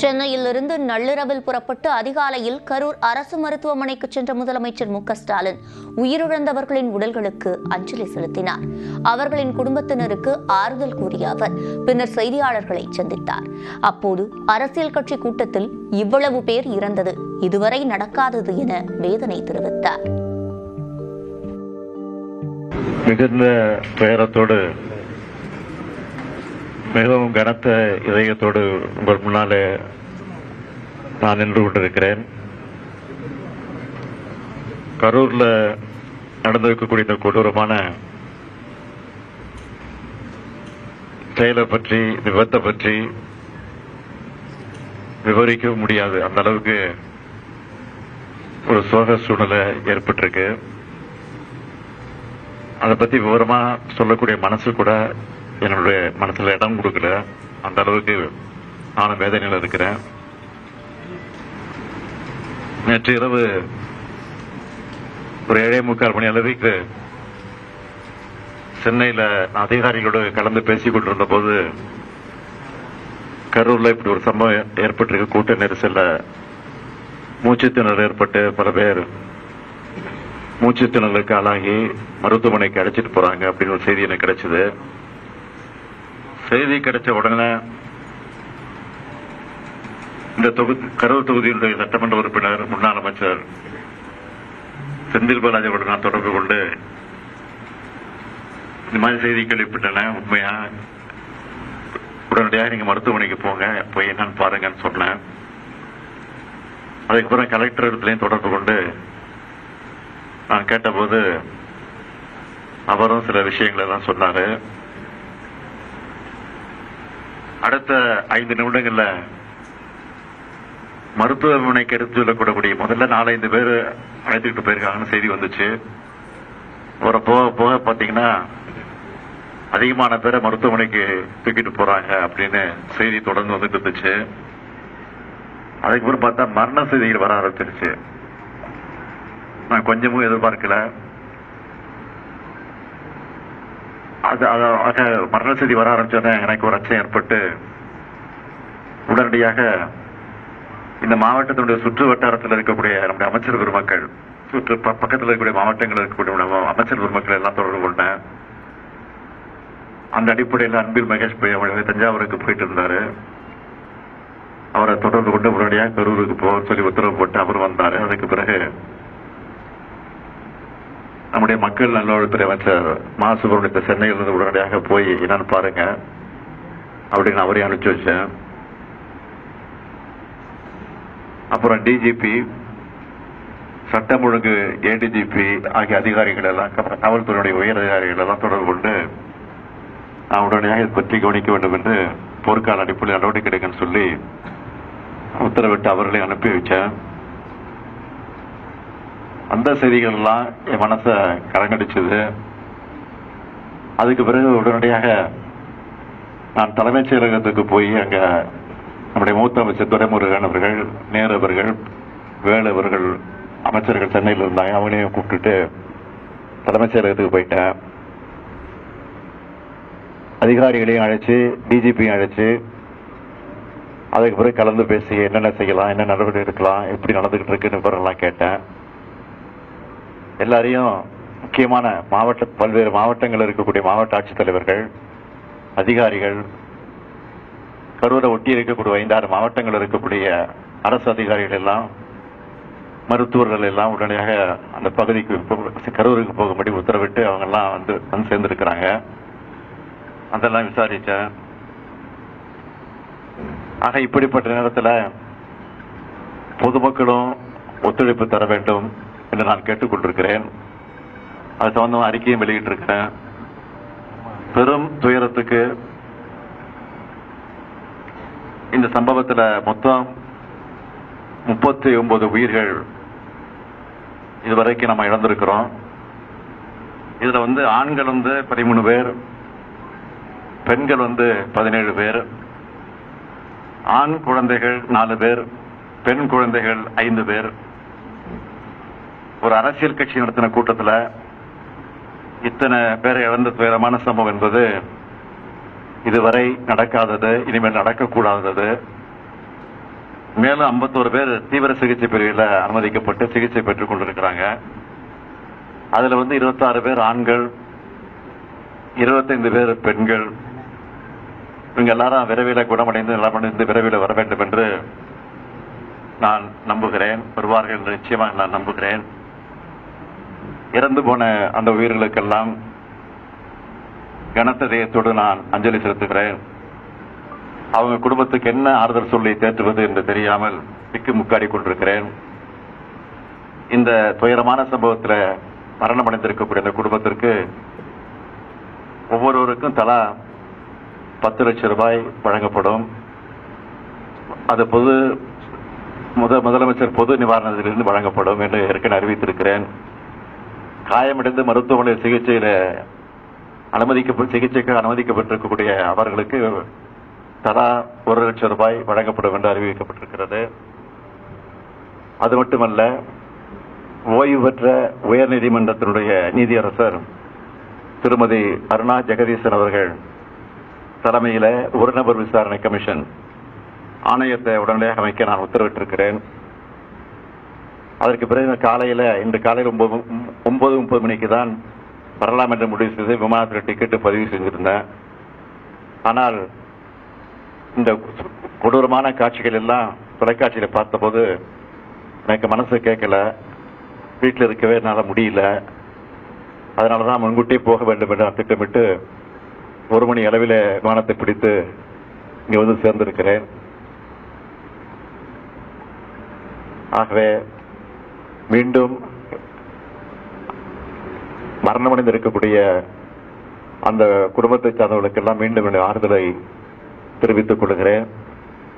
சென்னையிலிருந்து நள்ளிரவில் புறப்பட்டு அதிகாலையில் கரூர் அரசு மருத்துவமனைக்கு சென்ற முதலமைச்சர் மு.க.ஸ்டாலின் உயிரிழந்தவர்களின் உடல்களுக்கு அஞ்சலி செலுத்தினார். அவர்களின் குடும்பத்தினருக்கு ஆறுதல் கூறிய அவர் பின்னர் செய்தியாளர்களை சந்தித்தார். அப்போது அரசியல் கட்சி கூட்டத்தில் இவ்வளவு பேர் இறந்தது இதுவரை நடக்காதது என வேதனை தெரிவித்தார். மிகுந்த துயரத்தோடு மிகவும் கனத்த இதயத்தோடு உங்கள் முன்னாலே நான் நின்று கொண்டிருக்கிறேன். கரூர்ல நடந்திருக்கக்கூடிய இந்த கொடூரமான செயலை பற்றி, விபத்தை பற்றி விவரிக்க முடியாது. அந்த அளவுக்கு ஒரு சோக சூழ்நிலை ஏற்பட்டிருக்கு. அதை பத்தி விவரமா சொல்லக்கூடிய மனசு கூட என்னுடைய மனசுல இடம் கொடுக்கல. அந்த அளவுக்கு நானும் வேதனையில் இருக்கிறேன். நேற்று இரவு ஒரு 7:45 மணி அளவுக்கு சென்னையில அதிகாரிகளோடு கலந்து பேசிக் கொண்டிருந்த போது கரூர்ல இப்படி ஒரு சம்பவம் ஏற்பட்டிருக்க. கூட்ட நெரிசல்ல மூச்சுத்திணறல் ஏற்பட்டு பல பேர் மூச்சுத்திணறலுக்கு ஆளாகி மருத்துவமனைக்கு அழைச்சிட்டு போறாங்க அப்படின்னு ஒரு செய்தி எனக்கு கிடைச்சது. செய்தி கிடைச்ச உடனே இந்த கரூர் தொகுதியினுடைய சட்டமன்ற உறுப்பினர் முன்னாள் அமைச்சர் செந்தில் பாலாஜியோடு நான் தொடர்பு கொண்டு இந்த மாதிரி செய்தி கேள்விப்பட்டன, உண்மையா உடனடியாக நீங்க மருத்துவமனைக்கு போங்க, போய் என்னன்னு பாருங்கன்னு சொன்னேன். அதுக்கப்புறம் கலெக்டர் இடத்துலையும் தொடர்பு கொண்டு நான் கேட்டபோது அவரும் சில விஷயங்களை எல்லாம் சொன்னாரு. அடுத்த 5 நிமிடங்கள்ல மருத்துவமனைக்கு எடுத்து சொல்லக்கூடக்கூடிய முதல்ல 4-5 பேர் அழைத்துக்கிட்டு போயிருக்காங்கன்னு செய்தி வந்துச்சு. ஒரு போக போக பாத்தீங்கன்னா அதிகமான பேரை மருத்துவமனைக்கு தூக்கிட்டு போறாங்க அப்படின்னு செய்தி தொடர்ந்து வந்துட்டு இருந்துச்சு. அதுக்கப்புறம் பார்த்தா மரண செய்திகள் வர ஆரம்பிச்சிருச்சு. நான் கொஞ்சமும் எதிர்பார்க்கல. மரண செய்தி வர ஆரம்பிச்சோன்னே எனக்கு ஒரு அச்சம் ஏற்பட்டு உடனடியாக இந்த மாவட்டத்தினுடைய சுற்று வட்டாரத்தில் இருக்கக்கூடிய நம்முடைய அமைச்சர் பெருமக்கள், சுற்று பக்கத்தில் இருக்கக்கூடிய மாவட்டங்கள் இருக்கக்கூடிய அமைச்சர் பெருமக்கள் எல்லாம் தொடர்பு கொண்டேன். அந்த அடிப்படையில் அன்பில் மகேஷ் தஞ்சாவூருக்கு போயிட்டு இருந்தாரு. அவரை தொடர்பு கொண்டு உடனடியாக கரூருக்கு போக சொல்லி உத்தரவு போட்டு அவர் வந்தாரு. அதுக்கு பிறகு நம்முடைய மக்கள் நல்வாழ்வுத்துறை அமைச்சர் மா. சுப்பிரமணியத்தை சென்னையிலிருந்து உடனடியாக போய் என்னன்னு பாருங்க அப்படின்னு அவரையும் அனுப்பிச்சு வச்சேன். அப்புறம் டிஜிபி, சட்டம் ஒழுங்கு ஏடிஜிபி ஆகிய அதிகாரிகள் எல்லாம், காவல்துறையுடைய உயர் அதிகாரிகள் எல்லாம் தொடர்பு கொண்டு நான் உடனடியாக இதை பற்றி கவனிக்க வேண்டும் என்று போர்க்கால அடிப்படையில் நடவடிக்கை எடுக்கன்னு சொல்லி உத்தரவிட்டு அவர்களை அனுப்பி வச்சேன். அந்த செய்திகள் எல்லாம் என் மனசை கலங்கடிச்சது. அதுக்கு பிறகு உடனடியாக நான் தலைமைச் செயலகத்துக்கு போய் அங்க நம்முடைய மூத்த அமைச்சர் துரைமுருகன் அவர்கள், நேரு அவர்கள், வேலு அவர்கள் அமைச்சர்கள் சென்னையில் இருந்தாங்க. அவங்களையும் கூப்பிட்டுட்டு தலைமைச் செயலகத்துக்கு போயிட்டேன். அதிகாரிகளையும் அழைச்சு, டிஜிபியும் அழைச்சு அதுக்கு பிறகு கலந்து பேசி என்னென்ன செய்யலாம், என்ன நடவடிக்கை எடுக்கலாம், எப்படி நடந்துகிட்டு இருக்குன்னு விவரம்லாம் கேட்டேன். எல்லாரையும் முக்கியமான பல்வேறு மாவட்டங்கள் இருக்கக்கூடிய மாவட்ட ஆட்சித்தலைவர்கள், அதிகாரிகள், கரூரை ஒட்டி இருக்கக்கூடிய 5-6 மாவட்டங்கள் இருக்கக்கூடிய அரசு அதிகாரிகள் எல்லாம், மருத்துவர்கள் எல்லாம் உடனடியாக அந்த பகுதிக்கு கரூருக்கு போகும்படி உத்தரவிட்டு அவங்க எல்லாம் வந்து சேர்ந்திருக்கிறாங்க. அதெல்லாம் விசாரிச்சேன். ஆக இப்படிப்பட்ட நேரத்தில் பொதுமக்களும் ஒத்துழைப்பு தர வேண்டும் என்று நான் கேட்டுக்கொண்டிருக்கிறேன். அது சம்பந்தமாக அறிக்கையும் வெளியிட்டிருக்கிறேன். பெரும் துயரத்துக்கு இந்த சம்பவத்தில் மொத்தம் 39 உயிர்கள் இதுவரைக்கும் நம்ம இழந்திருக்கிறோம். இதுல ஆண்கள் 13 பேர், பெண்கள் 17 பேர், ஆண் குழந்தைகள் 4 பேர், பெண் குழந்தைகள் 5 பேர். ஒரு அரசியல் கட்சி நடத்தின கூட்டத்தில் இத்தனை பேரை இழந்த துயரமான சம்பவம் என்பது இதுவரை நடக்காதது, இனிமேல் நடக்கக்கூடாதது. மேலும் 51 பேர் தீவிர சிகிச்சை பிரிவில் அனுமதிக்கப்பட்டு சிகிச்சை பெற்றுக் கொண்டிருக்கிறாங்க. அதுல 26 பேர் ஆண்கள், 25 பேர் பெண்கள். இவங்க எல்லாரும் விரைவில் குணமடைந்து நலமடைந்து விரைவில் வர வேண்டும் என்று நான் நம்புகிறேன். வருவார்கள் என்று நிச்சயமாக நான் நம்புகிறேன். இறந்து போன அந்த உயிர்களுக்கெல்லாம் கனத்த இதயத்தோடு நான் அஞ்சலி செலுத்துகிறேன். அவங்க குடும்பத்துக்கு என்ன ஆறுதல் சொல்லி தேற்றுவது என்று தெரியாமல் திக்கு முக்காடி கொண்டிருக்கிறேன். இந்த துயரமான சம்பவத்தில் மரணமடைந்திருக்கக்கூடிய இந்த குடும்பத்திற்கு ஒவ்வொருவருக்கும் தலா 10 லட்சம் ரூபாய் வழங்கப்படும். அது முதலமைச்சர் பொது நிவாரணத்திலிருந்து வழங்கப்படும் என்று ஏற்கனவே அறிவித்திருக்கிறேன். காயமடைந்து மருத்துவமனையில் சிகிச்சைக்கு அனுமதிக்கப்பட்டிருக்கக்கூடிய அவர்களுக்கு தலா 1 லட்சம் ரூபாய் வழங்கப்படும் என்று அறிவிக்கப்பட்டிருக்கிறது. அது மட்டுமல்ல, ஓய்வு பெற்ற உயர்நீதிமன்றத்தினுடைய நீதியரசர் திருமதி அருணா ஜெகதீசன் அவர்கள் தலைமையில ஒரு நபர் விசாரணை கமிஷன் ஆணையத்தை உடனடியாக அமைக்க நான் உத்தரவிட்டிருக்கிறேன். அதற்கு பிறகு இன்று காலையில் 9:30 மணிக்கு தான் வரலாம் என்று முடிவு செய்து விமானத்தில் டிக்கெட்டு பதிவு செஞ்சிருந்தேன். ஆனால் இந்த கொடூரமான காட்சிகள் எல்லாம் தொலைக்காட்சியில பார்த்தபோது எனக்கு மனசு கேட்கல, வீட்டில் இருக்கவே என்னால் முடியல. அதனாலதான் முன்கூட்டியே போக வேண்டும் என்று நான் திட்டமிட்டு 1 மணி அளவில் விமானத்தை பிடித்து இங்கே வந்து சேர்ந்திருக்கிறேன். ஆகவே மீண்டும் மரணமடைந்திருக்கக்கூடிய அந்த குடும்பத்தை சார்ந்தவர்களுக்கெல்லாம் மீண்டும் என்னுடைய ஆறுதலை தெரிவித்துக் கொள்கிறேன்.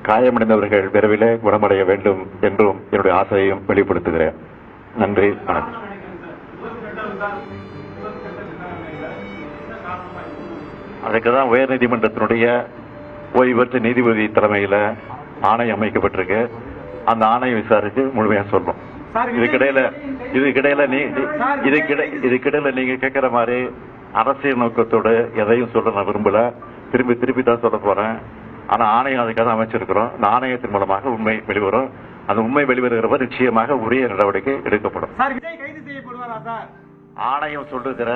காயமடைந்தவர்கள் விரைவில் குணமடைய வேண்டும் என்றும் என்னுடைய ஆசையையும் வெளிப்படுத்துகிறேன். நன்றி, வணக்கம். அதுக்குதான் உயர்நீதிமன்றத்தினுடைய ஓய்வு பெற்ற நீதிபதி தலைமையில் ஆணையம் அமைக்கப்பட்டிருக்கு. அந்த ஆணையம் விசாரித்து முழுமையா சொல்லும். இதுக்கிடையில நீங்க கேட்கிற மாதிரி அரசியல் நோக்கத்தோடு எதையும் சொல்ல நான் விரும்பல. திருப்பி தான் சொல்ல போறேன். ஆனா ஆணையம் அதுக்காக அமைச்சிருக்கிறோம். அந்த ஆணையத்தின் மூலமாக உண்மை வெளிவரும். அந்த உண்மை வெளிவருகிறவர் நிச்சயமாக உரிய நடவடிக்கை எடுக்கப்படும். ஆணையம் சொல்லுகிற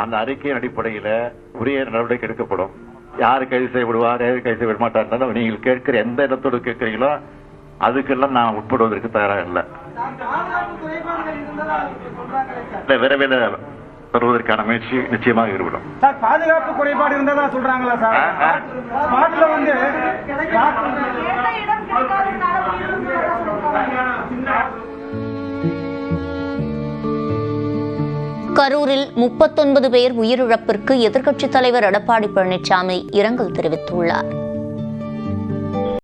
அந்த அறிக்கையின் அடிப்படையில உரிய நடவடிக்கை எடுக்கப்படும். யாரு கைது செய்யப்படுவார், யாரு கைது செய்ய மாட்டார், நீங்கள் கேட்கிற எந்த இடத்தோடு கேட்கிறீங்களோ அதுக்கெல்லாம் நான் உட்படுவதற்கு தயாராக இல்லை. விரைவில் வருவதற்கான முயற்சி நிச்சயமாக ஈடுபடும். பாதுகாப்பு குறைபாடு இருந்ததா சொல்றாங்களா சார்? கரூரில் 39 பேர் உயிரிழப்பிற்கு எதிர்க்கட்சித் தலைவர் எடப்பாடி பழனிசாமி இரங்கல் தெரிவித்துள்ளார்.